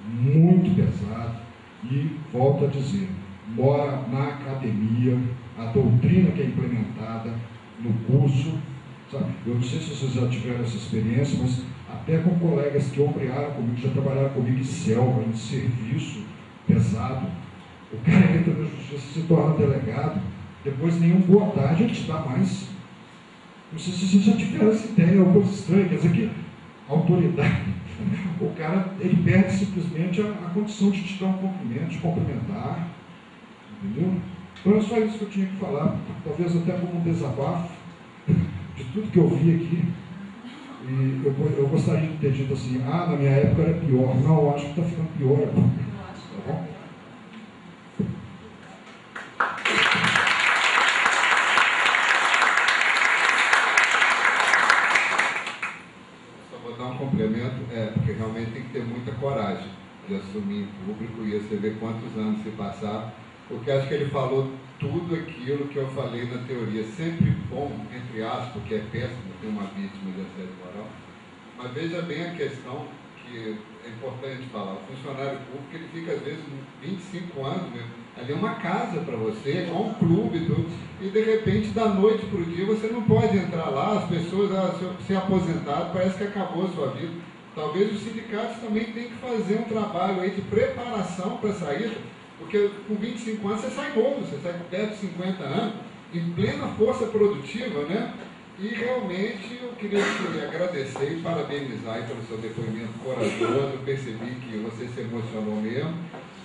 muito pesado e, volto a dizer, mora na academia, a doutrina que é implementada no curso, sabe? Eu não sei se vocês já tiveram essa experiência, mas até com colegas que ombrearam comigo, já trabalharam comigo em selva, em serviço pesado, o cara entra na justiça, se torna delegado, depois nenhum boa tarde ele te dá mais. Não sei se vocês já tiveram essa ideia, é uma coisa estranha, quer dizer que a autoridade, o cara, ele perde simplesmente a condição de te dar um cumprimento, de cumprimentar, entendeu? Então é só isso que eu tinha que falar, talvez até como um desabafo de tudo que eu vi aqui. E eu gostaria de ter dito assim, na minha época era pior. Não, eu acho que está ficando pior agora. Tá bom? Só vou dar um complemento, porque realmente tem que ter muita coragem de assumir em público, e você vê quantos anos se passaram, porque acho que ele falou tudo aquilo que eu falei na teoria. Sempre bom, entre aspas, porque é péssimo ter uma vítima de assédio moral, mas veja bem a questão que é importante falar. O funcionário público, ele fica às vezes 25 anos, né? Ali é uma casa para você, é um clube, tudo, e de repente, da noite para o dia, você não pode entrar lá, as pessoas, se aposentado, parece que acabou a sua vida. Talvez os sindicatos também tenham que fazer um trabalho aí de preparação para a saída, porque com 25 anos você sai novo, você sai com perto de 50 anos, em plena força produtiva, né? E realmente eu queria te agradecer e parabenizar aí pelo seu depoimento corajoso. Eu percebi que você se emocionou mesmo.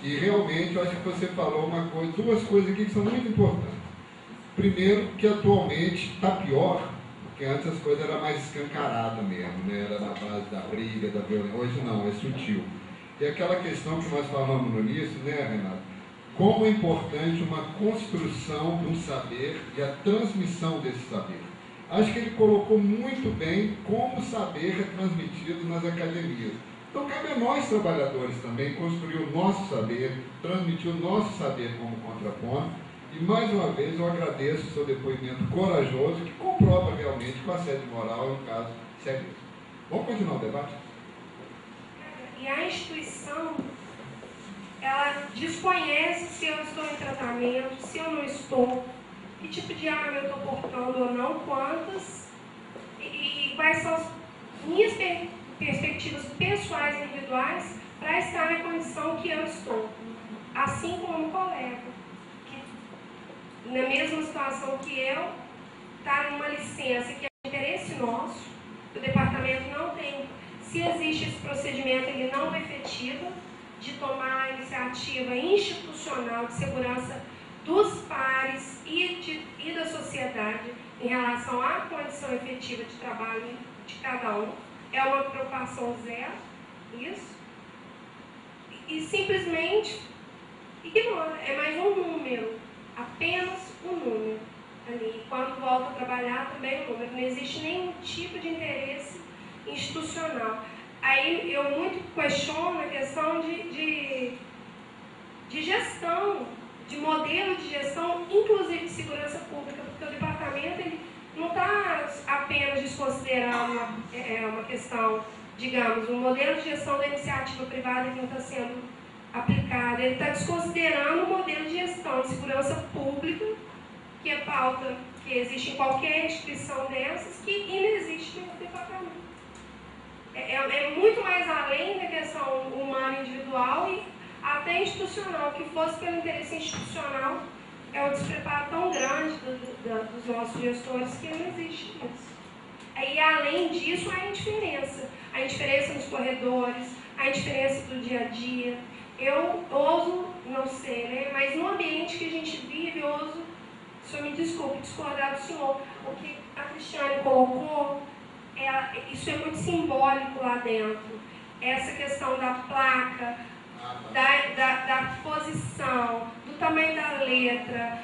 E realmente eu acho que você falou duas coisas aqui que são muito importantes. Primeiro, que atualmente está pior, porque antes as coisas eram mais escancaradas mesmo, né? Era na base da briga, da violência. Hoje não, é sutil. E aquela questão que nós falamos no início, né, Renato? Como é importante uma construção de um saber e a transmissão desse saber. Acho que ele colocou muito bem como o saber é transmitido nas academias. Então, cabe a nós, trabalhadores, também construir o nosso saber, transmitir o nosso saber como contraponto. E, mais uma vez, eu agradeço o seu depoimento corajoso, que comprova realmente que o assédio moral é um caso sério. Vamos continuar o debate? E a instituição, ela desconhece se eu estou em tratamento, se eu não estou, que tipo de arma eu estou portando ou não, quantas, e quais são as minhas perspectivas pessoais e individuais para estar na condição que eu estou. Assim como um colega, que na mesma situação que eu, está numa licença que é interesse nosso, o departamento não tem. Se existe esse procedimento, ele não efetiva, de tomar a iniciativa institucional de segurança dos pares e da sociedade em relação à condição efetiva de trabalho de cada um. É uma preocupação zero, isso. E simplesmente ignora. É mais um número, apenas um número. Ali, quando volta a trabalhar, também um número. Não existe nenhum tipo de interesse institucional. Aí eu muito questiono a questão de gestão, de modelo de gestão, inclusive de segurança pública, porque o departamento ele não está apenas desconsiderando uma questão, digamos, um modelo de gestão da iniciativa privada que não está sendo aplicado, ele está desconsiderando o modelo de gestão de segurança pública, que é pauta que existe em qualquer instituição dessas, que inexiste no departamento. É muito mais além da questão humana individual e até institucional, que fosse pelo interesse institucional, é um despreparo tão grande dos nossos gestores que não existe isso. E além disso, há a indiferença nos corredores, a indiferença do dia a dia. Eu ouso, não sei, né, mas no ambiente que a gente vive, eu ouso, o senhor me desculpe, discordar do senhor, o que a Cristiane colocou, isso é muito simbólico lá dentro. Essa questão da placa, da posição, do tamanho da letra,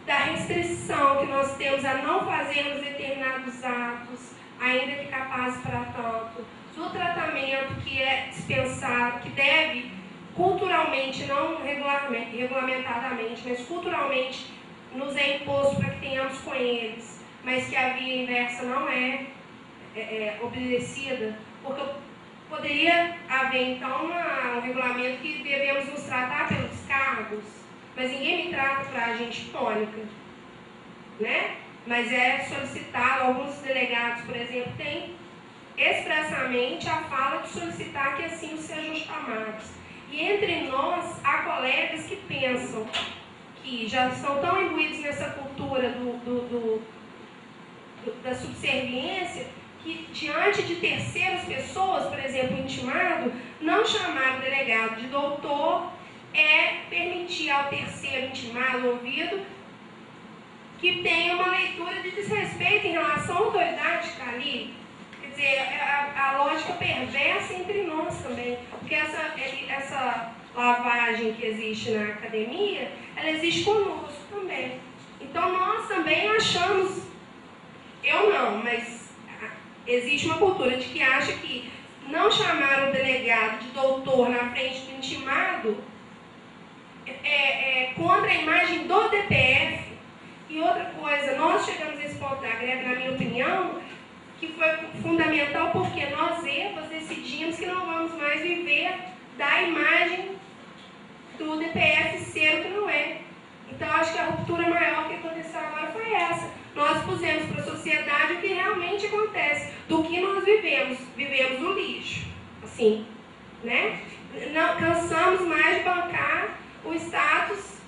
da restrição que nós temos a não fazermos determinados atos, ainda que capazes para tanto, do tratamento que é dispensado, que deve culturalmente, não regulamentadamente, mas culturalmente nos é imposto para que tenhamos com eles, mas que a via inversa não é obedecida, porque eu poderia haver, então, um regulamento que devemos nos tratar pelos cargos, mas ninguém me trata para agente tônica, né? Mas é solicitado, alguns delegados, por exemplo, têm expressamente a fala de solicitar que assim sejam chamados. E entre nós, há colegas que pensam que já estão tão imbuídos nessa cultura da subserviência, que diante de terceiras pessoas, por exemplo, intimado, não chamar o delegado de doutor é permitir ao terceiro intimado ouvido que tenha uma leitura de desrespeito em relação à autoridade que está ali. Quer dizer, a lógica perversa entre nós também, porque essa lavagem que existe na academia, ela existe conosco também. Então nós também achamos, eu não, mas existe uma cultura de que acha que não chamar o delegado de doutor na frente do intimado é contra a imagem do DPF. E outra coisa, nós chegamos a esse ponto da greve, na minha opinião, que foi fundamental porque nós, EVAs, decidimos que não vamos mais viver da imagem do DPF ser o que não é. Então, acho que a ruptura maior que aconteceu agora foi essa. Nós pusemos para a sociedade o que realmente acontece, do que nós vivemos. Vivemos no lixo, assim, né? Não cansamos mais de bancar o status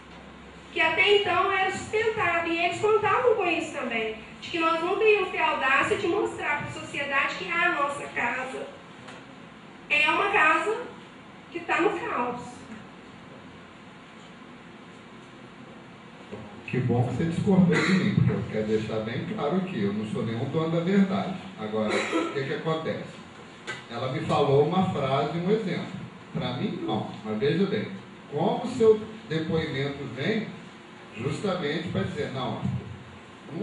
que até então era sustentado, e eles contavam com isso também, de que nós não teríamos ter a audácia de mostrar para a sociedade que a nossa casa é uma casa que está no caos. Que bom que você discordou de mim, porque eu quero deixar bem claro que eu não sou nenhum dono da verdade. Agora, o que acontece? Ela me falou uma frase, um exemplo. Para mim, não. Mas veja bem, como o seu depoimento vem justamente para dizer, não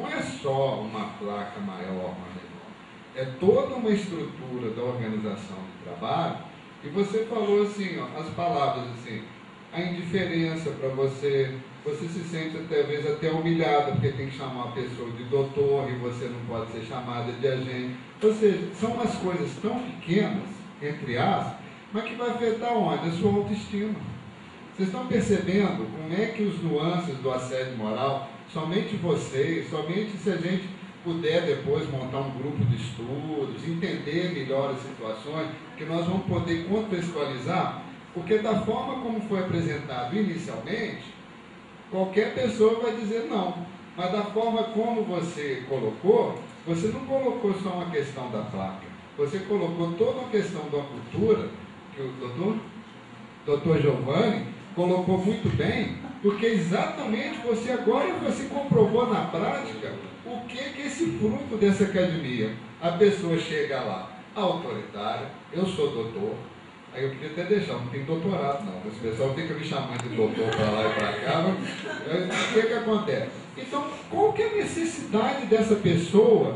é só uma placa maior, uma menor. É toda uma estrutura da organização do trabalho. E você falou assim, ó, as palavras assim, a indiferença para você se sente às vezes até humilhada, porque tem que chamar a pessoa de doutor e você não pode ser chamada de agente. Ou seja, são umas coisas tão pequenas, entre aspas, mas que vai afetar onde? A sua autoestima. Vocês estão percebendo como é que os nuances do assédio moral, somente vocês, somente se a gente puder depois montar um grupo de estudos, entender melhor as situações, que nós vamos poder contextualizar, porque da forma como foi apresentado inicialmente, qualquer pessoa vai dizer não. Mas da forma como você colocou, você não colocou só uma questão da placa, você colocou toda uma questão da cultura, que o doutor Giovanni colocou muito bem, porque exatamente você comprovou na prática o que é esse fruto dessa academia. A pessoa chega lá, autoritária, eu sou doutor, aí eu queria até deixar, não tem doutorado não, esse pessoal fica me chamando de doutor para lá e para cá, mas o que acontece? Então, qual que é a necessidade dessa pessoa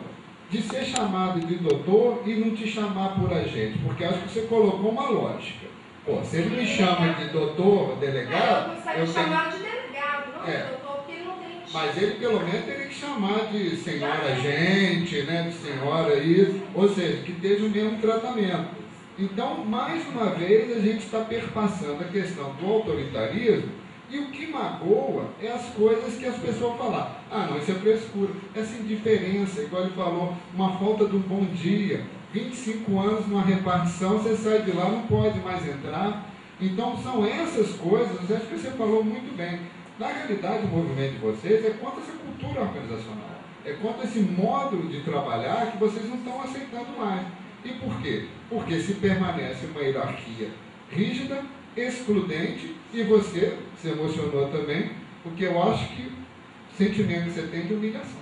de ser chamada de doutor e não te chamar por agente? Porque acho que você colocou uma lógica. Pô, se ele me chama de doutor, delegado... eu chamar de delegado, não de doutor, porque ele não tem... Mas ele, pelo menos, teria que chamar de senhora agente, né, de senhora isso, ou seja, que esteja o mesmo tratamento. Então, mais uma vez, a gente está perpassando a questão do autoritarismo, e o que magoa é as coisas que as pessoas falam. Ah, não, isso é frescura, essa indiferença, igual ele falou, uma falta de um bom dia, 25 anos numa repartição, você sai de lá, não pode mais entrar. Então, são essas coisas, acho que você falou muito bem. Na realidade, o movimento de vocês é contra essa cultura organizacional, é contra esse modo de trabalhar que vocês não estão aceitando mais. E por quê? Porque se permanece uma hierarquia rígida, excludente, e você se emocionou também, porque eu acho que o sentimento que você tem de humilhação.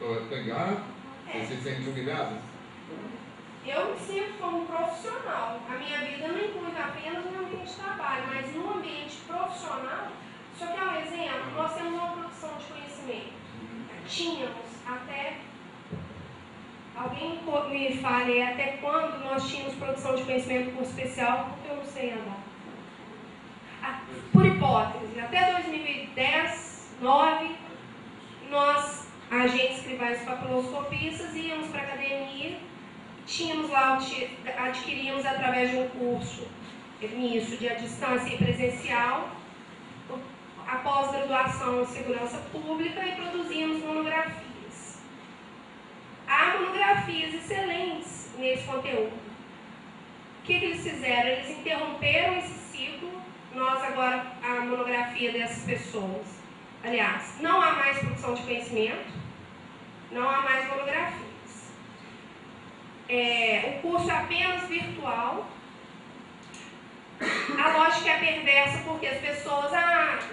Estou enganado? Você se sente humilhado? Eu me sinto como profissional. A minha vida não inclui apenas no ambiente de trabalho, mas no ambiente profissional. Só que é um exemplo, nós temos uma produção de conhecimento. Tínhamos até... Alguém me fale até quando nós tínhamos produção de conhecimento curso especial, porque eu não sei andar. Por hipótese, até 2010, 2009, nós, agentes escrivães papiloscopistas, íamos para a academia Tínhamos lá, adquirimos através de um curso misto de à distância e presencial, a pós-graduação em segurança pública, e produzimos monografias. Há monografias excelentes nesse conteúdo. O que eles fizeram? Eles interromperam esse ciclo. Nós agora, a monografia dessas pessoas, aliás, não há mais produção de conhecimento, não há mais monografias. O curso é apenas virtual. A lógica é perversa porque as pessoas,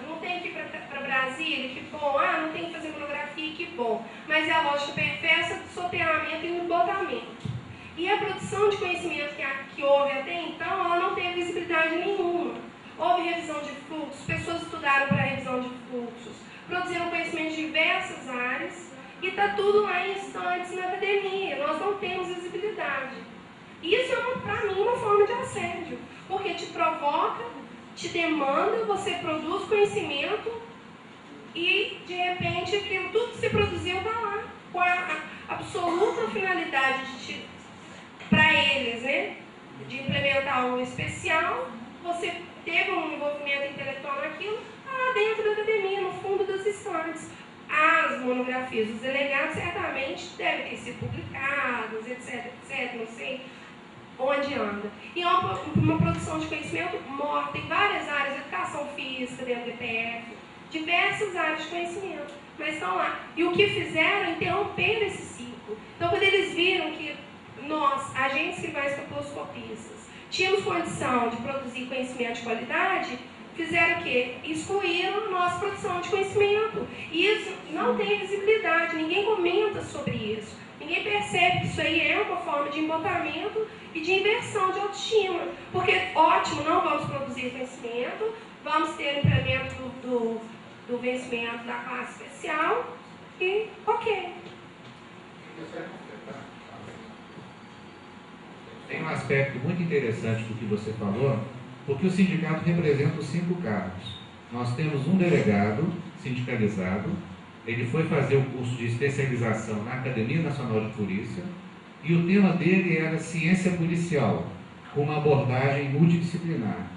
não tem que ir para Brasília, que bom, não tem que fazer monografia, que bom. Mas é a lógica perversa do soterramento e do embotamento. E a produção de conhecimento que houve até então, ela não teve visibilidade nenhuma. Houve revisão de fluxos, pessoas estudaram para revisão de fluxos, produziram conhecimento de diversas áreas, e está tudo lá em estantes na academia. Nós não temos visibilidade. Isso é, para mim, uma forma de assédio, porque te provoca, te demanda, você produz conhecimento e, de repente, aquilo tudo que você produziu está lá, com a absoluta finalidade para eles, né, de implementar algo especial. Você teve um envolvimento intelectual naquilo, dentro da academia, no fundo das estantes. As monografias dos delegados certamente devem ter sido publicadas, etc, não sei onde anda. E é uma produção de conhecimento morta em várias áreas, educação física, dentro do EPF, diversas áreas de conhecimento, mas estão lá. E o que fizeram é interromper esse ciclo. Então, quando eles viram que nós, agentes rivais capiloscopistas, tínhamos condição de produzir conhecimento de qualidade, fizeram o quê? Excluíram a nossa produção de conhecimento. E isso não tem visibilidade, ninguém comenta sobre isso. Ninguém percebe que isso aí é uma forma de embotamento e de inversão de autoestima. Porque, ótimo, não vamos produzir conhecimento, vamos ter implemento do vencimento da classe especial e ok. Tem um aspecto muito interessante do que você falou, porque o sindicato representa os 5 cargos. Nós temos um delegado sindicalizado, ele foi fazer o curso de especialização na Academia Nacional de Polícia, e o tema dele era ciência policial, com uma abordagem multidisciplinar.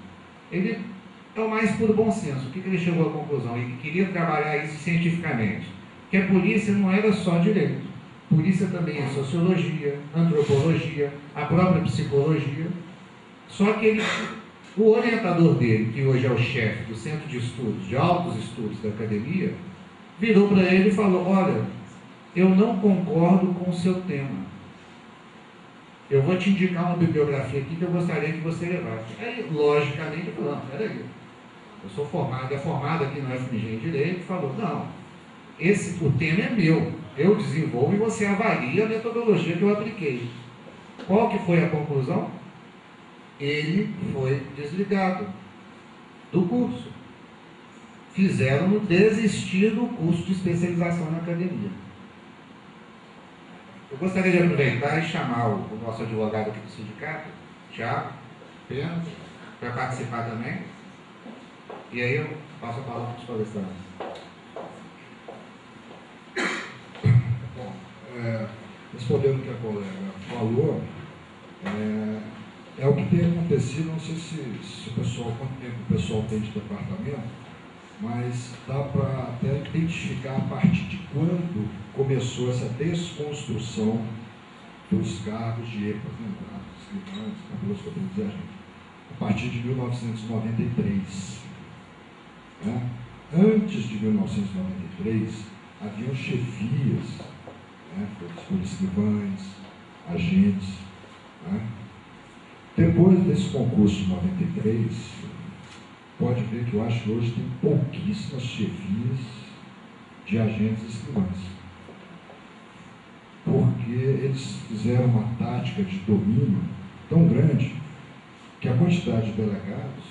Ele é o mais puro bom senso. O que ele chegou à conclusão? Ele queria trabalhar isso cientificamente, que a polícia não era só direito. Polícia também é sociologia, antropologia, a própria psicologia. Só que o orientador dele, que hoje é o chefe do Centro de Estudos, de Altos Estudos da Academia, virou para ele e falou: olha, eu não concordo com o seu tema. Eu vou te indicar uma bibliografia aqui que eu gostaria que você levasse. Aí, logicamente, falou: não, peraí, eu sou formado, é formado aqui no FMG em Direito, falou: não, o tema é meu, eu desenvolvo e você avalia a metodologia que eu apliquei. Qual que foi a conclusão? Ele foi desligado do curso. Fizeram-no desistir do curso de especialização na academia. Eu gostaria de aproveitar e chamar o nosso advogado aqui do sindicato, Thiago Pena, para participar também. E aí eu passo a palavra para os palestrantes. Bom, respondendo o que a colega falou, é o que tem acontecido. Não sei se o pessoal, quanto tempo o pessoal tem de departamento, mas dá para até identificar a partir de quando começou essa desconstrução dos cargos de EPA, escrivães, capiloscopistas e agentes. A partir de 1993. Né? Antes de 1993, haviam chefias, né, por escrivães, agentes. Né? Depois desse concurso de 93, pode ver que eu acho que hoje tem pouquíssimas chefias de agentes e escrivães. Porque eles fizeram uma tática de domínio tão grande que a quantidade de delegados,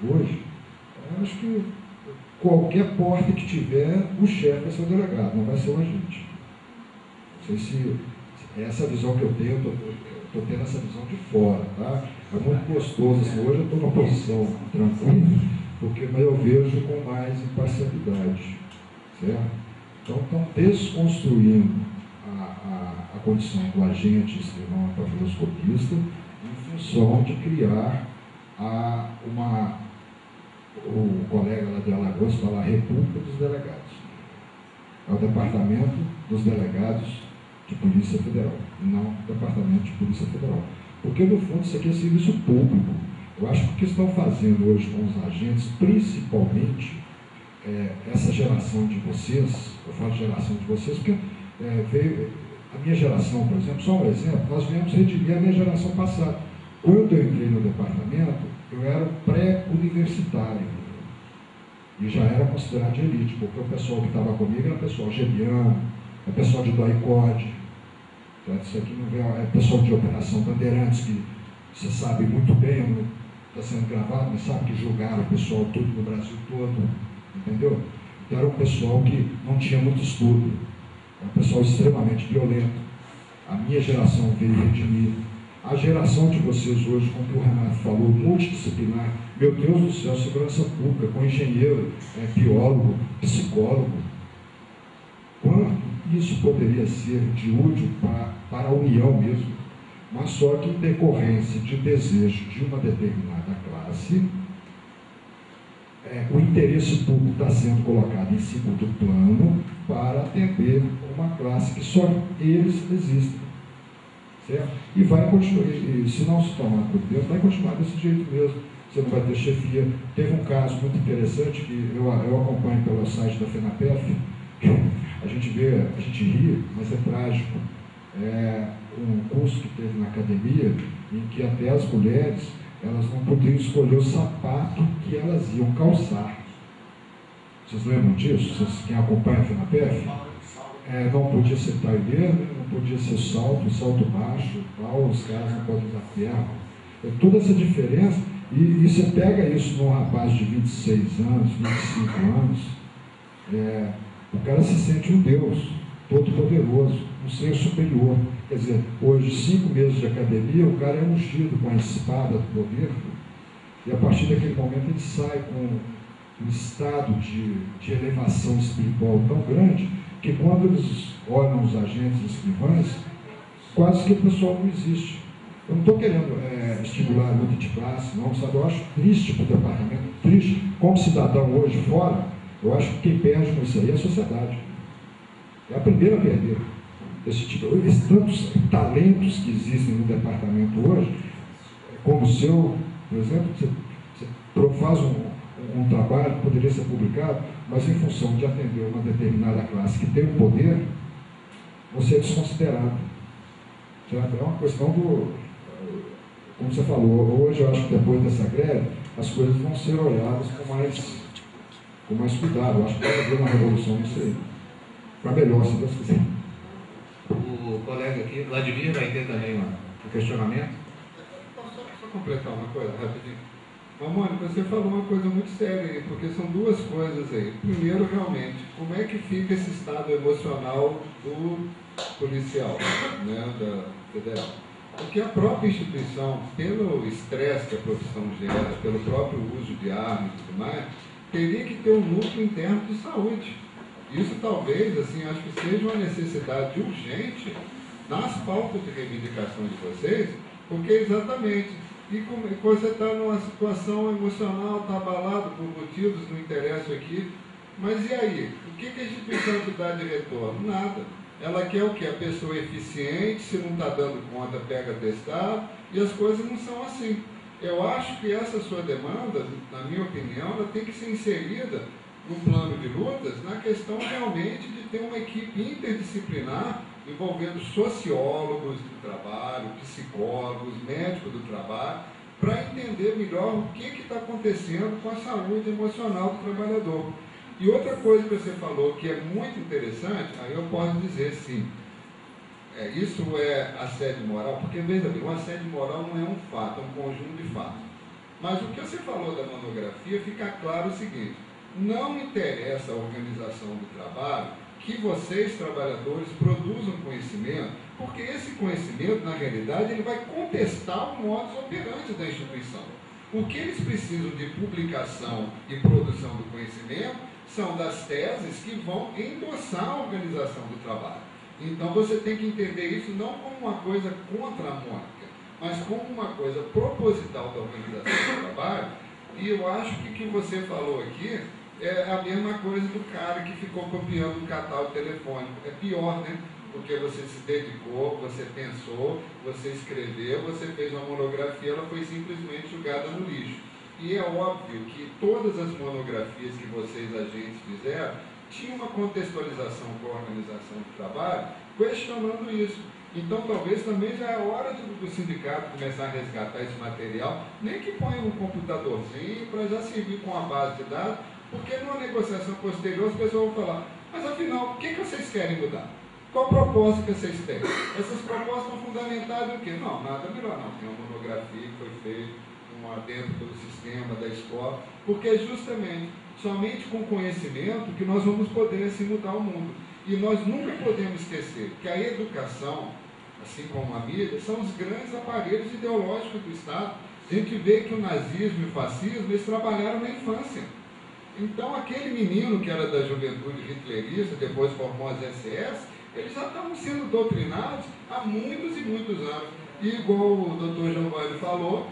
hoje, eu acho que qualquer porta que tiver, o chefe vai ser o delegado, não vai ser o agente. Não sei se é essa visão que eu tenho, estou tendo essa visão de fora, tá? É muito gostoso, assim, hoje eu estou numa posição tranquila, mas eu vejo com mais imparcialidade, certo? Então, estão desconstruindo a condição do agente escrivão-papiloscopista em função de criar o colega lá de Alagoas fala a República dos Delegados. É o Departamento dos Delegados de Polícia Federal, não o Departamento de Polícia Federal. Porque, no fundo, isso aqui é serviço público. Eu acho que o que estão fazendo hoje com os agentes, principalmente essa geração de vocês, eu falo geração de vocês porque veio a minha geração, por exemplo, só um exemplo, nós viemos redimir a minha geração passada. Quando eu entrei no departamento, eu era pré-universitário e já era considerado de elite, porque o pessoal que estava comigo era pessoal gebiano, é pessoal de DOI-CODE, isso aqui não é pessoal de Operação Bandeirantes, que você sabe muito bem, está sendo gravado, mas sabe que julgaram o pessoal todo no Brasil todo, entendeu? Então era um pessoal que não tinha muito estudo, era um pessoal extremamente violento. A minha geração veio redimir. A geração de vocês hoje, como o Renato falou, multidisciplinar, meu Deus do céu, segurança pública, com engenheiro, biólogo, psicólogo. Quanto isso poderia ser de útil para a união mesmo, mas só que em decorrência de desejo de uma determinada classe, o interesse público está sendo colocado em segundo plano para atender uma classe que só eles existem. Certo? E vai continuar, e se não se tomar providência, vai continuar desse jeito mesmo. Você não vai ter chefia. Teve um caso muito interessante que eu acompanho pelo site da FENAPEF, a gente ri, mas é trágico. É um curso que teve na academia em que até as mulheres elas não podiam escolher o sapato que elas iam calçar. Vocês lembram disso? Quem acompanha a FENAPEF? Não podia ser taileiro, não podia ser salto baixo, os caras não podem usar ferro. Toda essa diferença, e você pega isso num rapaz de 26 anos, 25 anos, o cara se sente um Deus, todo poderoso, um ser superior. Quer dizer, hoje, 5 meses de academia, o cara é ungido com a espada do poder, e a partir daquele momento ele sai com um estado de elevação espiritual tão grande, que quando eles olham os agentes escrivães, quase que o pessoal não existe. Eu não estou querendo estimular a luta de classe, não, sabe? Eu acho triste para o departamento, triste. Como cidadão hoje fora, eu acho que quem perde com isso aí é a sociedade. É a primeira a perder. Esses tantos talentos que existem no departamento hoje, como o seu, por exemplo, você faz um trabalho que poderia ser publicado, mas em função de atender uma determinada classe que tem o poder, você é desconsiderado. Certo? É uma questão do... Como você falou, hoje eu acho que depois dessa greve, as coisas vão ser olhadas com mais cuidado. Eu acho que vai haver uma revolução nisso aí. Para melhor, se Deus quiser. O colega aqui, Vladimir, vai ter também um questionamento? Posso só completar uma coisa rapidinho? Mônica, você falou uma coisa muito séria aí, porque são duas coisas aí. Primeiro, realmente, como é que fica esse estado emocional do policial, né, da federal? Porque a própria instituição, pelo estresse que a profissão gera, pelo próprio uso de armas e tudo mais, teria que ter um núcleo interno de saúde. Isso talvez, assim, acho que seja uma necessidade urgente nas pautas de reivindicação de vocês, porque exatamente, e como você está numa situação emocional, está abalado por motivos, não interessa aqui, mas e aí? O que a instituição te dá de retorno? Nada. Ela quer o quê? A pessoa eficiente, se não está dando conta, pega testado, e as coisas não são assim. Eu acho que essa sua demanda, na minha opinião, ela tem que ser inserida no plano de lutas, na questão realmente de ter uma equipe interdisciplinar envolvendo sociólogos do trabalho, psicólogos, médicos do trabalho, para entender melhor o que está acontecendo com a saúde emocional do trabalhador. E outra coisa que você falou que é muito interessante, aí eu posso dizer sim, isso é assédio moral, porque veja bem, o assédio moral não é um fato, é um conjunto de fatos. Mas o que você falou da monografia, fica claro o seguinte: não interessa a organização do trabalho que vocês, trabalhadores, produzam conhecimento, porque esse conhecimento, na realidade, ele vai contestar o modus operandi da instituição. O que eles precisam de publicação e produção do conhecimento são das teses que vão endossar a organização do trabalho. Então você tem que entender isso não como uma coisa contra a Mônica, mas como uma coisa proposital da organização do trabalho. E eu acho que o que você falou aqui é a mesma coisa do cara que ficou copiando o catálogo telefônico. É pior, né? Porque você se dedicou, você pensou, você escreveu, você fez uma monografia, ela foi simplesmente jogada no lixo. E é óbvio que todas as monografias que vocês, agentes, fizeram, tinha uma contextualização com a organização do trabalho, questionando isso. Então, talvez também já é hora do sindicato começar a resgatar esse material, nem que ponha um computadorzinho para já servir com a base de dados, porque numa negociação posterior as pessoas vão falar, mas afinal, o que vocês querem mudar? Qual propósito que vocês têm? Essas propostas estão fundamentadas em quê? Não, nada melhor não. Tem uma monografia que foi feita dentro do sistema da escola, porque é justamente somente com conhecimento que nós vamos poder assim mudar o mundo. E nós nunca podemos esquecer que a educação, assim como a mídia, são os grandes aparelhos ideológicos do Estado. A gente vê que o nazismo e o fascismo, eles trabalharam na infância. Então, aquele menino que era da juventude hitlerista, depois formou as SS, eles já estavam sendo doutrinados há muitos e muitos anos. E igual o doutor Giovanni falou,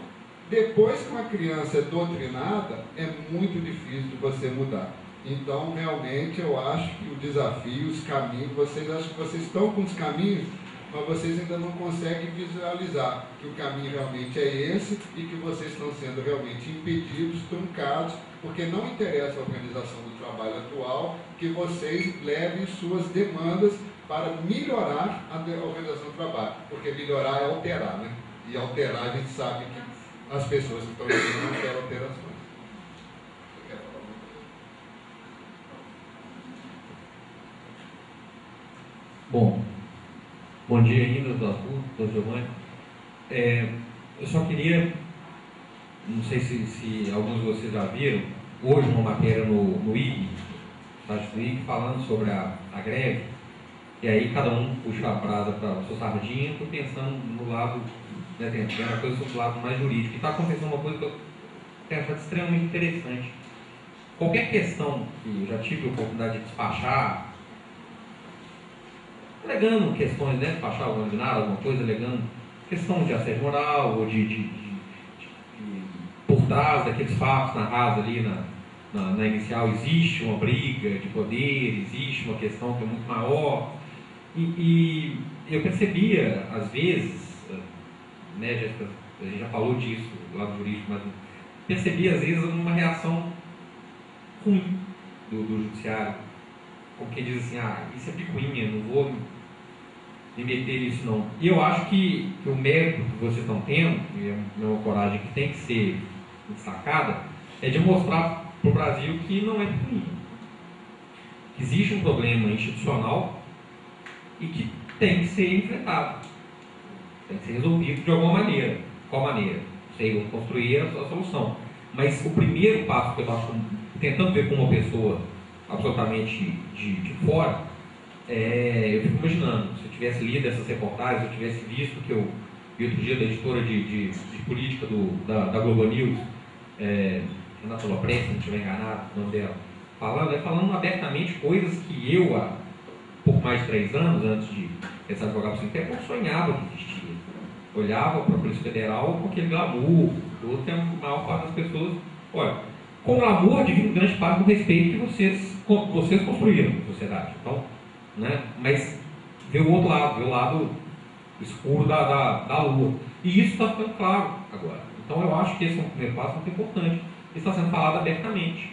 depois que uma criança é doutrinada, é muito difícil de você mudar. Então, realmente, eu acho que o desafio, os caminhos, vocês acham que vocês estão com os caminhos, mas vocês ainda não conseguem visualizar que o caminho realmente é esse e que vocês estão sendo realmente impedidos, truncados, porque não interessa a organização do trabalho atual que vocês levem suas demandas para melhorar a organização do trabalho, porque melhorar é alterar, né? E alterar a gente sabe que as pessoas que estão aqui não querem alterações. Você quer falar alguma coisa? Bom dia ainda, doutor Giovanni. Eu só queria, não sei se alguns de vocês já viram, hoje uma matéria no IG, site do IG, falando sobre a greve, e aí cada um puxa a brasa para a sua sardinha, estou pensando no lado, né, tentando a coisa do lado mais jurídico. E está acontecendo uma coisa que eu tenho achado extremamente interessante. Qualquer questão que eu já tive a oportunidade de despachar, alegando questões, né, despachar alguma nada, alguma coisa, alegando questão de assédio moral, ou por trás daqueles fatos narrados ali na inicial, existe uma briga de poder, existe uma questão que é muito maior. E eu percebia, às vezes, né, a gente já falou disso do lado jurídico, mas percebia, às vezes, uma reação ruim do judiciário, como quem diz assim, isso é picuinha, não vou me meter nisso não. E eu acho que o mérito que vocês estão tendo, e é uma coragem que tem que ser destacada, é de mostrar para o Brasil que não é picuinha. Que existe um problema institucional e que tem que ser enfrentado, tem que ser resolvido de alguma maneira. Qual maneira? Sei, vamos construir a solução. Mas o primeiro passo que eu estou tentando ver com uma pessoa absolutamente de fora, eu fico imaginando, se eu tivesse lido essas reportagens, se eu tivesse visto que eu vi outro dia da editora de política da Globo News, Renata Lopresti, se não estiver enganado, o nome dela, falando abertamente coisas que eu, há pouco mais de 3 anos, antes de esse advogado sindicato, eu sonhava que existia. Olhava para a Polícia Federal com aquele glamour, todo que a maior parte das pessoas, olha, com glamour advém grande parte do respeito que vocês construíram na sociedade. Então, né? Mas ver o outro lado, ver o lado escuro da lua. E isso está ficando claro agora. Então eu acho que esse é um primeiro passo muito importante. Isso está sendo falado abertamente.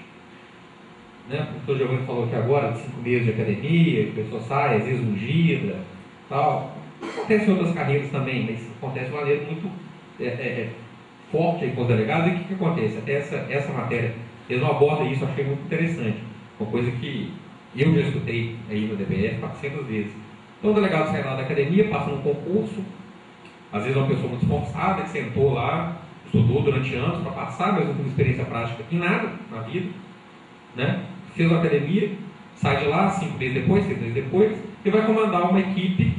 Né? O doutor Giovanni falou que agora, 5 meses de academia, a pessoa sai, às vezes ungida, tal. Acontece em outras carreiras também, mas acontece de uma maneira muito forte aí com os delegados. E o que acontece? Até essa matéria, eles não abordam isso, eu achei muito interessante. Uma coisa que eu já escutei aí no DPF 400 vezes. Então o delegado sai lá da academia, passa num concurso, às vezes é uma pessoa muito esforçada, que sentou lá, estudou durante anos para passar, mas não tem experiência prática em nada na vida, né? Fez a academia, sai de lá 5 meses depois, 6 meses depois, e vai comandar uma equipe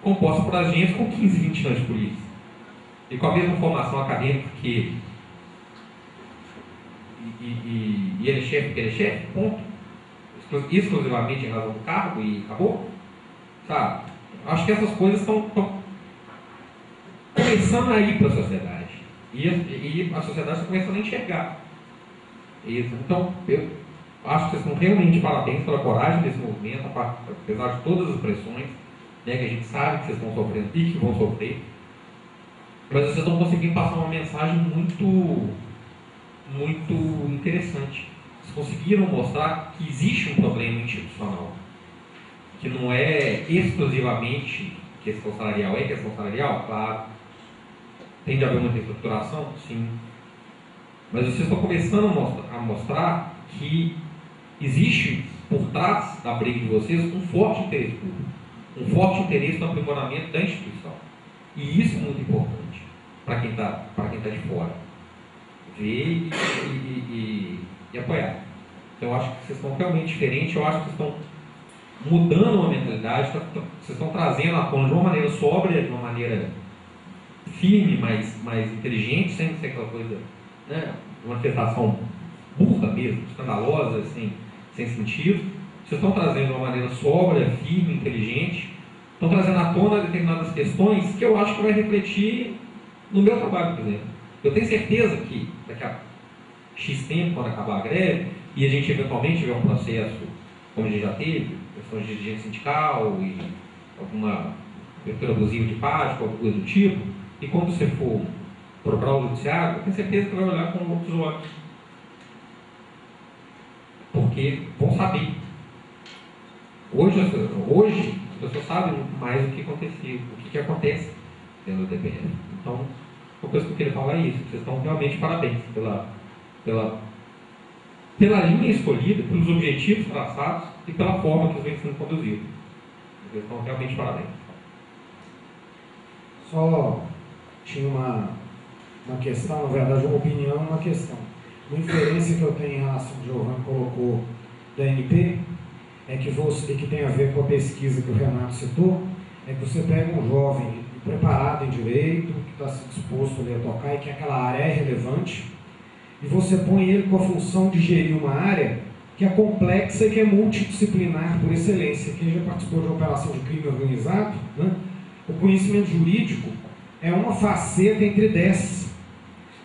composta por agentes com 15, 20 anos de polícia. E com a mesma formação acadêmica que ele. E ele é chefe porque ele é chefe, ponto. Exclusivamente em razão do cargo e acabou, sabe? acho que essas coisas estão começando a ir para a sociedade. E a sociedade está começando a enxergar isso. Então, eu acho que vocês estão realmente de parabéns pela coragem desse movimento, apesar de todas as pressões, né, que a gente sabe que vocês estão sofrendo e que vão sofrer. Mas vocês estão conseguindo passar uma mensagem muito interessante. Vocês conseguiram mostrar que existe um problema institucional, que não é exclusivamente questão salarial. É questão salarial? Claro. Tem de haver muita estruturação? Sim. Mas vocês estão começando a mostrar que existe por trás da briga de vocês um forte interesse público, um forte interesse no aprimoramento da instituição. E isso é muito importante para quem está de fora. Ver e apoiar. Então eu acho que vocês estão realmente diferentes, eu acho que vocês estão mudando uma mentalidade, vocês estão trazendo à tona de uma maneira sóbria, de uma maneira firme, mais inteligente, sem ser aquela coisa, né, uma manifestação burra mesmo, escandalosa, sem sentido. Vocês estão trazendo de uma maneira sóbria, firme, inteligente, estão trazendo à tona determinadas questões que eu acho que vai refletir no meu trabalho, por exemplo. Eu tenho certeza que daqui a X tempo, quando acabar a greve, e a gente eventualmente tiver um processo, como a gente já teve, questões de dirigente sindical e alguma abertura abusiva de pátio, alguma coisa do tipo, e quando você for procurar o judiciário, eu tenho certeza que vai olhar com outros olhos. Porque vão saber. Hoje as pessoas sabem mais o que aconteceu, o que acontece dentro do DPF. Então, uma coisa que eu queria falar é isso. Vocês estão realmente parabéns pela linha escolhida, pelos objetivos traçados e pela forma que vem sendo conduzido. Vocês estão realmente parabéns. Só tinha uma questão, na verdade uma opinião e uma questão. Uma inferência que eu tenho em relação ao que o Giovanni colocou da NP, é que tem a ver com a pesquisa que o Renato citou, é que você pega um jovem preparado em direito, que está se disposto ali a tocar e que aquela área é relevante, e você põe ele com a função de gerir uma área que é complexa e que é multidisciplinar por excelência. Quem já participou de uma operação de crime organizado, né? O conhecimento jurídico é uma faceta entre 10.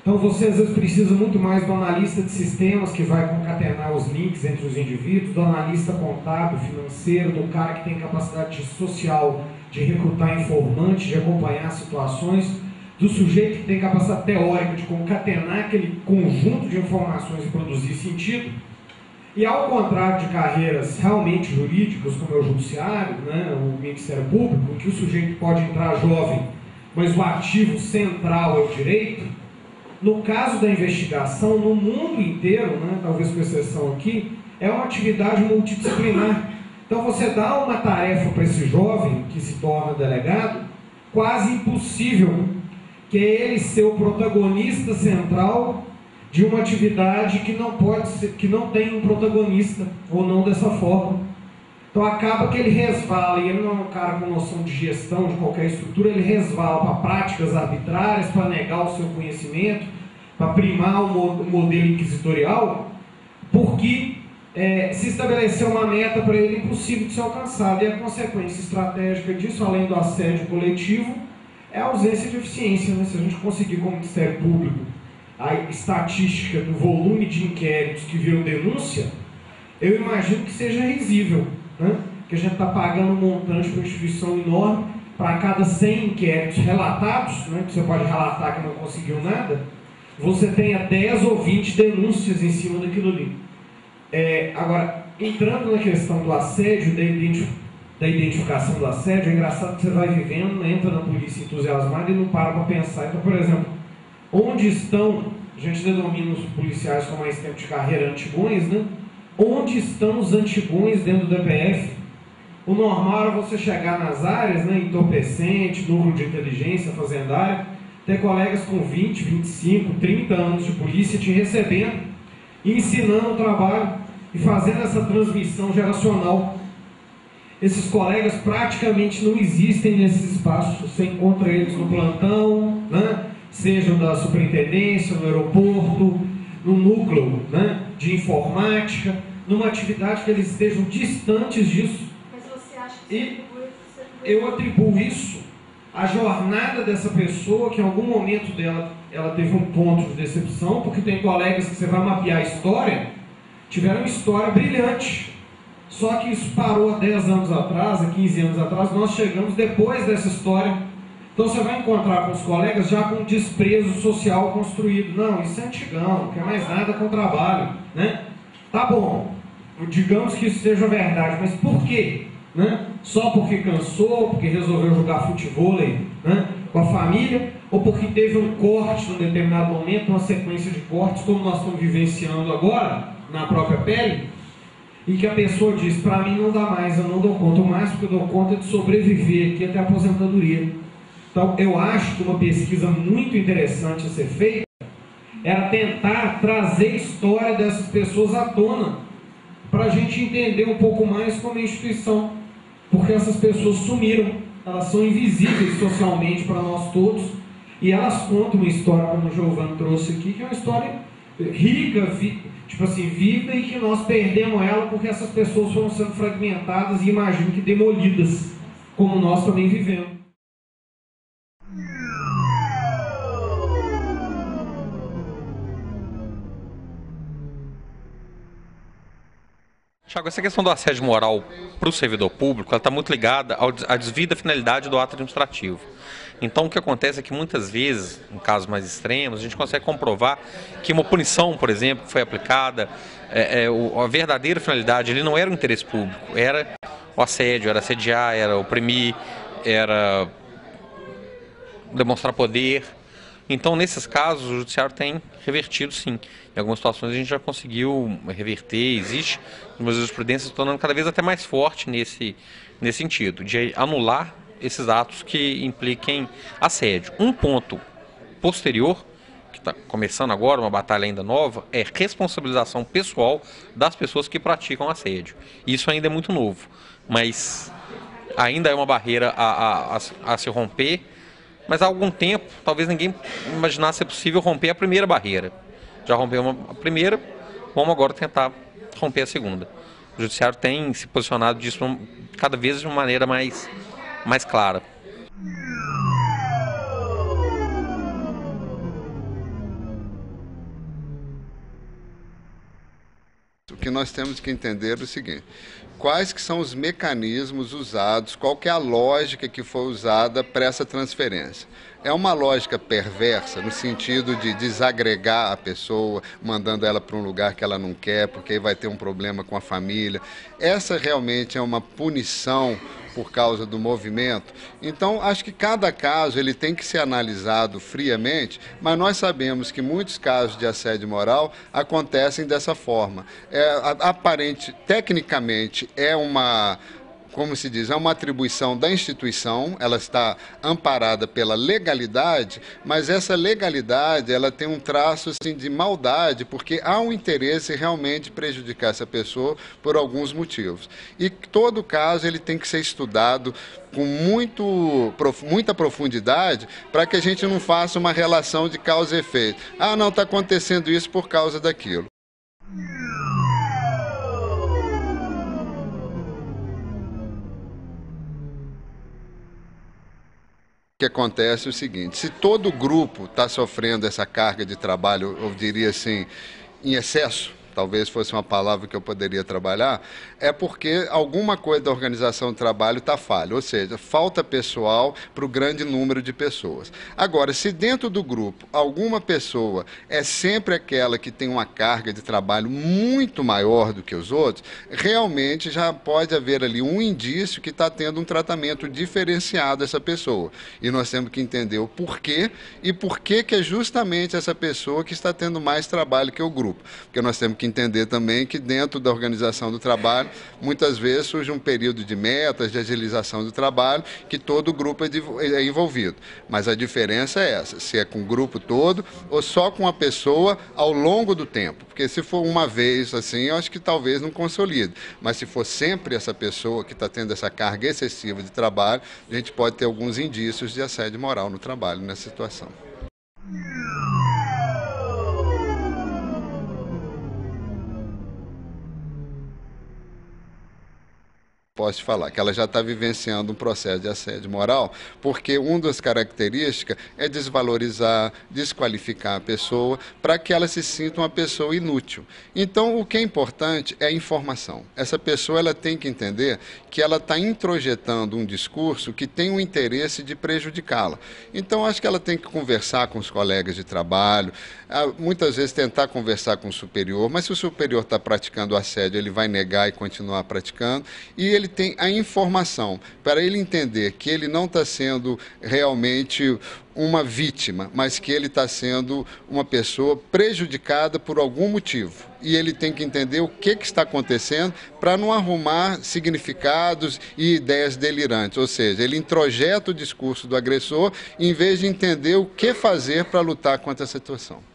Então você às vezes precisa muito mais do analista de sistemas que vai concatenar os links entre os indivíduos, do analista contábil, financeiro, do cara que tem capacidade social de recrutar informantes, de acompanhar situações, do sujeito que tem capacidade teórica de concatenar aquele conjunto de informações e produzir sentido. E ao contrário de carreiras realmente jurídicas, como é o judiciário, né, o Ministério Público, em que o sujeito pode entrar jovem, mas o ativo central é o direito, no caso da investigação, no mundo inteiro, né, talvez com exceção aqui, é uma atividade multidisciplinar. Então você dá uma tarefa para esse jovem que se torna delegado, quase impossível, que é ele ser o protagonista central de uma atividade que não pode ser, que não tem um protagonista, ou não dessa forma. Então acaba que ele resvala, e ele não é um cara com noção de gestão de qualquer estrutura, ele resvala para práticas arbitrárias, para negar o seu conhecimento, para primar o modelo inquisitorial, porque se estabeleceu uma meta para ele impossível de ser alcançada, e a consequência estratégica disso, além do assédio coletivo, é a ausência de eficiência. Né? Se a gente conseguir, como Ministério Público, a estatística do volume de inquéritos que viram denúncia, eu imagino que seja risível, né? Que a gente está pagando um montante para uma instituição enorme, para cada 100 inquéritos relatados, né, que você pode relatar que não conseguiu nada, você tenha 10 ou 20 denúncias em cima daquilo ali. Agora, entrando na questão do assédio, da identificação do assédio, é engraçado que você vai vivendo, entra na polícia entusiasmada e não para pensar. Então, por exemplo, onde estão, a gente denomina os policiais com mais tempo de carreira antigões, né? Onde estão os antigões dentro do DPF? O normal era você chegar nas áreas, né, entorpecente, núcleo de inteligência, fazendária, ter colegas com 20, 25, 30 anos de polícia te recebendo, ensinando o trabalho e fazendo essa transmissão geracional. Esses colegas praticamente não existem nesses espaços, você encontra eles no plantão, né? Seja da superintendência, no aeroporto, no núcleo, né, de informática, numa atividade que eles estejam distantes disso. Mas você acha que eu atribuo isso à jornada dessa pessoa, que em algum momento dela, ela teve um ponto de decepção, porque tem colegas que você vai mapear a história, tiveram uma história brilhante. Só que isso parou há 10 anos atrás, há 15 anos atrás, nós chegamos depois dessa história. Então você vai encontrar com os colegas já com desprezo social construído. Não, isso é antigão, não quer mais nada com o trabalho, né? Tá bom, digamos que isso seja verdade, mas por quê? Né? Só porque cansou, porque resolveu jogar futevôlei, né, com a família, ou porque teve um corte num determinado momento, uma sequência de cortes, como nós estamos vivenciando agora, na própria pele, e que a pessoa diz, para mim não dá mais, eu não dou conta, o máximo que eu dou conta é de sobreviver aqui até a aposentadoria. Então eu acho que uma pesquisa muito interessante a ser feita era tentar trazer a história dessas pessoas à tona, para a gente entender um pouco mais como é a instituição, porque essas pessoas sumiram, elas são invisíveis socialmente para nós todos, e elas contam uma história, como o Giovanni trouxe aqui, que é uma história rica, tipo assim, viva, e que nós perdemos ela porque essas pessoas foram sendo fragmentadas e imagino que demolidas, como nós também vivemos. Tiago, essa questão do assédio moral para o servidor público, ela está muito ligada à desvio finalidade do ato administrativo. Então, o que acontece é que muitas vezes, em casos mais extremos, a gente consegue comprovar que uma punição, por exemplo, que foi aplicada, a verdadeira finalidade ali não era o interesse público, era o assédio, era assediar, era oprimir, era demonstrar poder. Então, nesses casos, o judiciário tem revertido, sim. Em algumas situações a gente já conseguiu reverter, existe uma jurisprudência se tornando cada vez até mais forte nesse sentido, de anular esses atos que impliquem assédio. Um ponto posterior, que está começando agora, uma batalha ainda nova, é responsabilização pessoal das pessoas que praticam assédio. Isso ainda é muito novo, mas ainda é uma barreira a se romper. Mas há algum tempo, talvez ninguém imaginasse ser possível romper a primeira barreira. Já rompeu a primeira, vamos agora tentar romper a segunda. O judiciário tem se posicionado disso cada vez de uma maneira mais clara. O que nós temos que entender é o seguinte: quais que são os mecanismos usados, qual que é a lógica que foi usada para essa transferência. É uma lógica perversa, no sentido de desagregar a pessoa, mandando ela para um lugar que ela não quer, porque aí vai ter um problema com a família. Essa realmente é uma punição por causa do movimento. Então, acho que cada caso ele tem que ser analisado friamente, mas nós sabemos que muitos casos de assédio moral acontecem dessa forma. Tecnicamente, é uma, como se diz, é uma atribuição da instituição, ela está amparada pela legalidade, mas essa legalidade ela tem um traço assim, de maldade, porque há um interesse realmente de prejudicar essa pessoa por alguns motivos. E todo caso ele tem que ser estudado com muita profundidade para que a gente não faça uma relação de causa e efeito. Ah, não, está acontecendo isso por causa daquilo. O que acontece é o seguinte: se todo grupo está sofrendo essa carga de trabalho, eu diria assim, em excesso, talvez fosse uma palavra que eu poderia trabalhar, é porque alguma coisa da organização do trabalho está falha, ou seja, falta pessoal para o grande número de pessoas. Agora, se dentro do grupo alguma pessoa é sempre aquela que tem uma carga de trabalho muito maior do que os outros, realmente já pode haver ali um indício que está tendo um tratamento diferenciado essa pessoa. E nós temos que entender o porquê e por que é justamente essa pessoa que está tendo mais trabalho que o grupo. Porque nós temos que entender também que dentro da organização do trabalho, muitas vezes surge um período de metas, de agilização do trabalho, que todo o grupo é envolvido. Mas a diferença é essa, se é com o grupo todo ou só com a pessoa ao longo do tempo. Porque se for uma vez assim, eu acho que talvez não consolide. Mas se for sempre essa pessoa que está tendo essa carga excessiva de trabalho, a gente pode ter alguns indícios de assédio moral no trabalho nessa situação. Posso te falar que ela já está vivenciando um processo de assédio moral, porque uma das características é desvalorizar, desqualificar a pessoa, para que ela se sinta uma pessoa inútil. Então, o que é importante é a informação. Essa pessoa ela tem que entender que ela está introjetando um discurso que tem o interesse de prejudicá-la. Então, acho que ela tem que conversar com os colegas de trabalho, muitas vezes tentar conversar com o superior, mas se o superior está praticando assédio, ele vai negar e continuar praticando, e ele tem a informação para ele entender que ele não está sendo realmente uma vítima, mas que ele está sendo uma pessoa prejudicada por algum motivo. E ele tem que entender o que está acontecendo para não arrumar significados e ideias delirantes. Ou seja, ele introjeta o discurso do agressor em vez de entender o que fazer para lutar contra a situação.